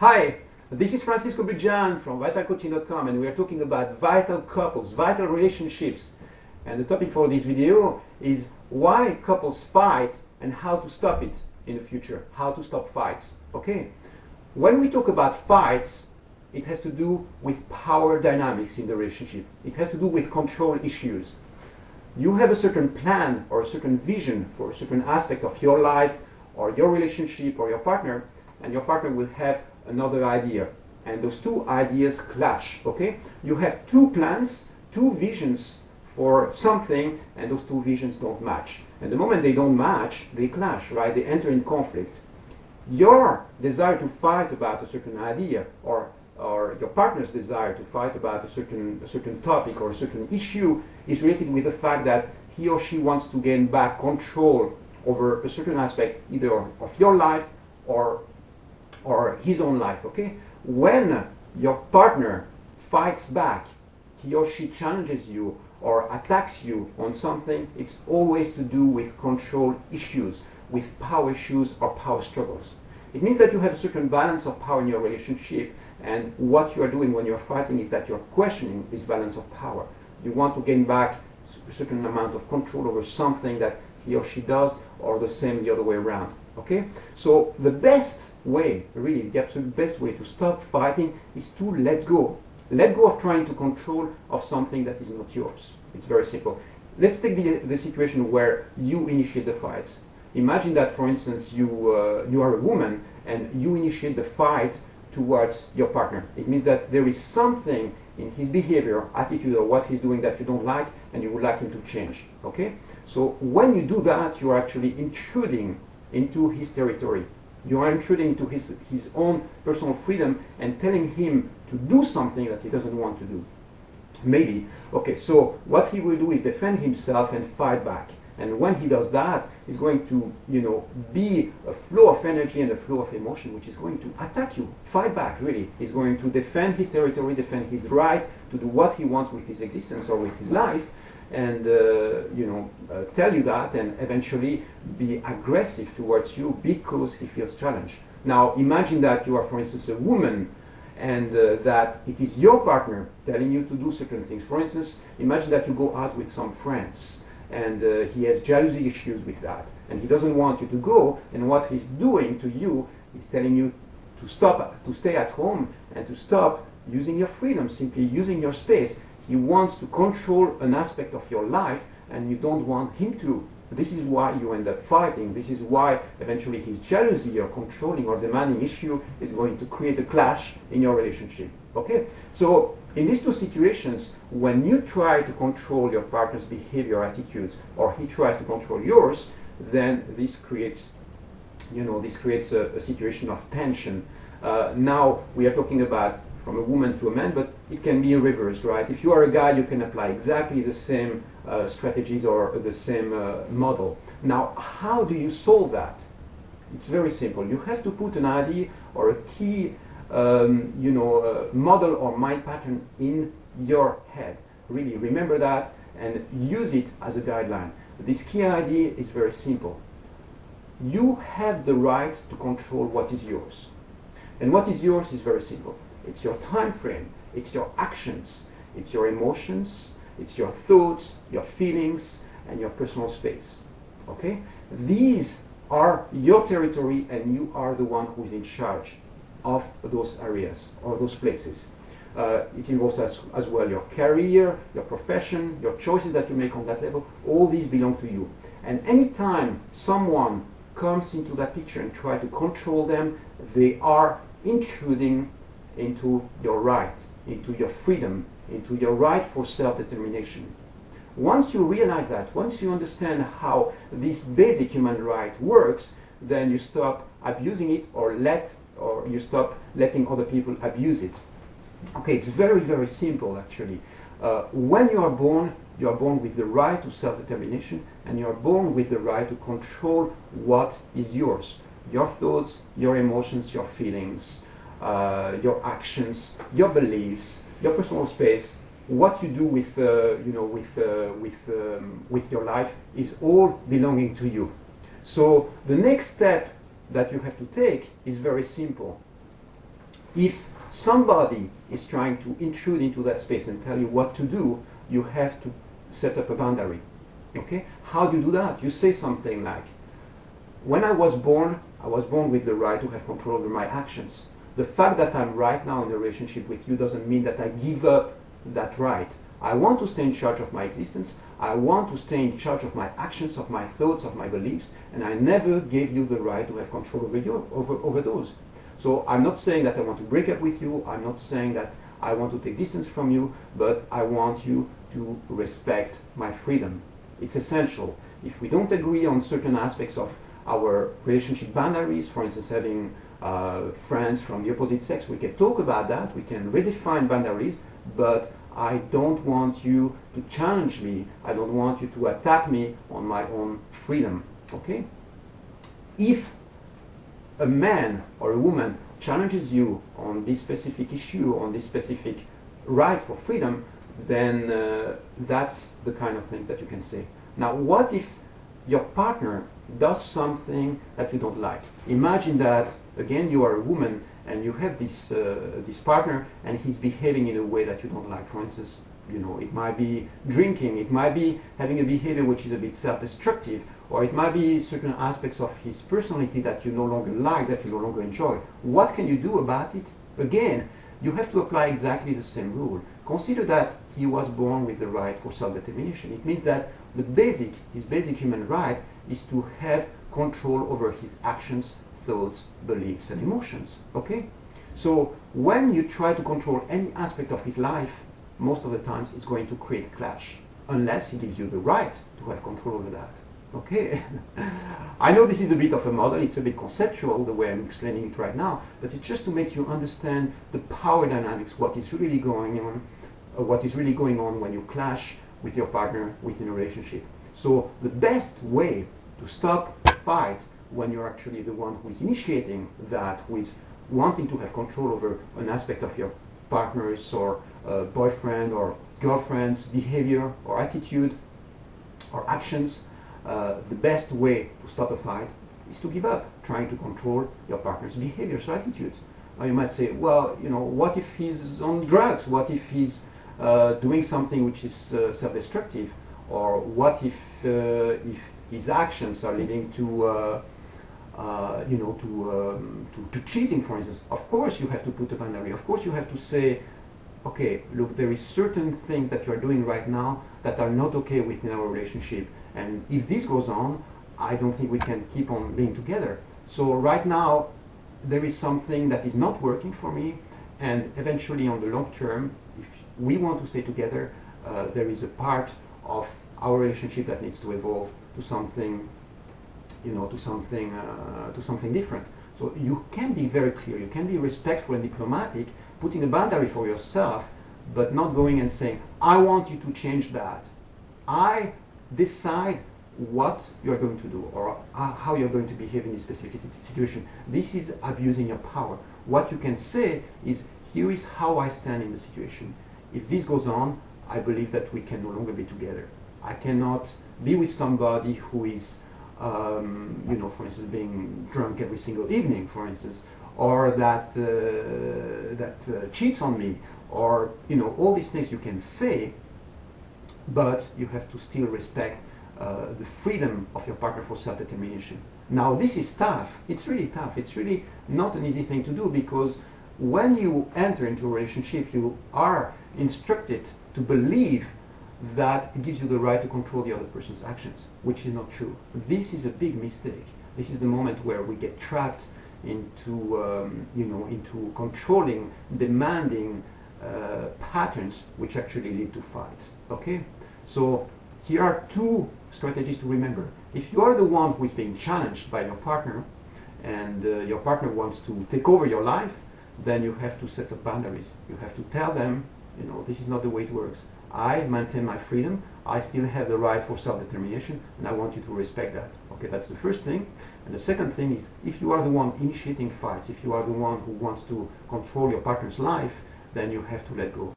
Hi, this is Francisco Bujan from vitalcoaching.com, and we are talking about vital couples, vital relationships. And the topic for this video is why couples fight and how to stop it in the future, how to stop fights. Okay, when we talk about fights, it has to do with power dynamics in the relationship. It has to do with control issues. You have a certain plan or a certain vision for a certain aspect of your life or your relationship or your partner, and your partner will have another idea, and those two ideas clash. Okay, you have two plans, two visions for something, and those two visions don't match, and the moment they don't match, they clash, right? They enter in conflict. Your desire to fight about a certain idea, or your partner's desire to fight about a certain topic or a certain issue, is related with the fact that he or she wants to gain back control over a certain aspect, either of your life or his own life. Okay, when your partner fights back, he or she challenges you or attacks you on something, it's always to do with control issues, with power issues or power struggles. It means that you have a certain balance of power in your relationship, and what you are doing when you're fighting is that you're questioning this balance of power. You want to gain back a certain amount of control over something that he or she does, or the same the other way around. Okay, so the best way, really the absolute best way to stop fighting is to let go. Let go of trying to control of something that is not yours. It's very simple. Let's take the situation where you initiate the fights. Imagine that, for instance, you are a woman and you initiate the fight towards your partner. It means that there is something in his behavior, attitude, or what he's doing that you don't like, and you would like him to change. Okay, so when you do that, you are actually intruding into his territory. You are intruding into his own personal freedom and telling him to do something that he doesn't want to do. Maybe. Okay, so what he will do is defend himself and fight back. And when he does that, he's going to, be a flow of energy and a flow of emotion, which is going to attack you, fight back, really. He's going to defend his territory, defend his right to do what he wants with his existence or with his life, and tell you that, and eventually be aggressive towards you because he feels challenged. Now imagine that you are, for instance, a woman, and that it is your partner telling you to do certain things. For instance, imagine that you go out with some friends, and he has jealousy issues with that, and he doesn't want you to go, and what he's doing to you is telling you to stop, to stay at home, and to stop using your freedom, simply using your space. He wants to control an aspect of your life, and you don't want him to. This is why you end up fighting. This is why eventually his jealousy or controlling or demanding issue is going to create a clash in your relationship. Okay? So in these two situations, when you try to control your partner's behavior, attitudes, or he tries to control yours, then this creates, a situation of tension. Now we are talking about from a woman to a man, but it can be reversed, right? If you are a guy, you can apply exactly the same strategies or the same model. Now, how do you solve that? It's very simple. You have to put an idea or a key, model or mind pattern in your head. Really remember that and use it as a guideline. This key idea is very simple. You have the right to control what is yours. And what is yours is very simple. It's your time frame, it's your actions, it's your emotions, it's your thoughts, your feelings, and your personal space. Okay? These are your territory, and you are the one who is in charge of those areas or those places. It involves as well your career, your profession, your choices that you make on that level. All these belong to you. And anytime someone comes into that picture and try to control them, they are intruding into your right, into your freedom, into your right for self-determination. Once you realize that, once you understand how this basic human right works, then you stop abusing it, or you stop letting other people abuse it. Okay, it's very, very simple actually. When you are born with the right to self-determination, and you are born with the right to control what is yours. Your thoughts, your emotions, your feelings, your actions, your beliefs, your personal space, what you do with your life is all belonging to you. So the next step that you have to take is very simple. If somebody is trying to intrude into that space and tell you what to do, you have to set up a boundary. Okay? How do you do that? You say something like, when I was born with the right to have control over my actions. The fact that I'm right now in a relationship with you doesn't mean that I give up that right. I want to stay in charge of my existence. I want to stay in charge of my actions, of my thoughts, of my beliefs, and I never gave you the right to have control over those. So I'm not saying that I want to break up with you. I'm not saying that I want to take distance from you, but I want you to respect my freedom. It's essential. If we don't agree on certain aspects of our relationship boundaries, for instance, having friends from the opposite sex, we can talk about that, we can redefine boundaries, but I don't want you to challenge me, I don't want you to attack me on my own freedom, okay? If a man or a woman challenges you on this specific issue, on this specific right for freedom, then that's the kind of things that you can say. Now, what if your partner does something that you don't like? Imagine that, again, you are a woman and you have this partner and he's behaving in a way that you don't like. For instance, you know, it might be drinking, it might be having a behavior which is a bit self-destructive, or it might be certain aspects of his personality that you no longer like, that you no longer enjoy. What can you do about it? Again, you have to apply exactly the same rule. Consider that he was born with the right for self-determination. It means that his basic human right is to have control over his actions, thoughts, beliefs, and emotions. Okay? So when you try to control any aspect of his life, most of the times it's going to create clash, unless he gives you the right to have control over that. Okay? I know this is a bit of a model, it's a bit conceptual the way I'm explaining it right now, but it's just to make you understand the power dynamics, what is really going on when you clash with your partner within a relationship. So the best way to stop a fight when you're actually the one who is initiating that, who is wanting to have control over an aspect of your partner's or boyfriend or girlfriend's behavior or attitude or actions, the best way to stop a fight is to give up trying to control your partner's behaviors or attitudes. Now you might say, well, you know, what if he's on drugs? What if he's doing something which is self-destructive? Or what if his actions are leading to to cheating, for instance? Of course you have to put a boundary. Of course you have to say, okay, look, there is certain things that you are doing right now that are not okay within our relationship. And if this goes on, I don't think we can keep on being together. So right now, there is something that is not working for me, and eventually on the long term, if we want to stay together, there is a part of our relationship that needs to evolve to something, you know, to something different. So you can be very clear, you can be respectful and diplomatic, putting a boundary for yourself, but not going and saying, I want you to change that. I decide what you're going to do or how you're going to behave in this specific situation. This is abusing your power. What you can say is, here is how I stand in the situation. If this goes on, I believe that we can no longer be together. I cannot be with somebody who is, you know, for instance, being drunk every single evening, for instance, or that cheats on me, or, you know, all these things you can say, but you have to still respect the freedom of your partner for self-determination. Now, this is tough. It's really tough. It's really not an easy thing to do, because when you enter into a relationship, you are instructed to believe that it gives you the right to control the other person's actions, which is not true. This is a big mistake. This is the moment where we get trapped into, you know, into controlling, demanding patterns which actually lead to fights. Okay? So here are two strategies to remember. If you are the one who is being challenged by your partner, and your partner wants to take over your life, then you have to set up boundaries. You have to tell them, you know, this is not the way it works. I maintain my freedom. I still have the right for self-determination, and I want you to respect that. Okay, that's the first thing. And the second thing is, if you are the one initiating fights, if you are the one who wants to control your partner's life, then you have to let go.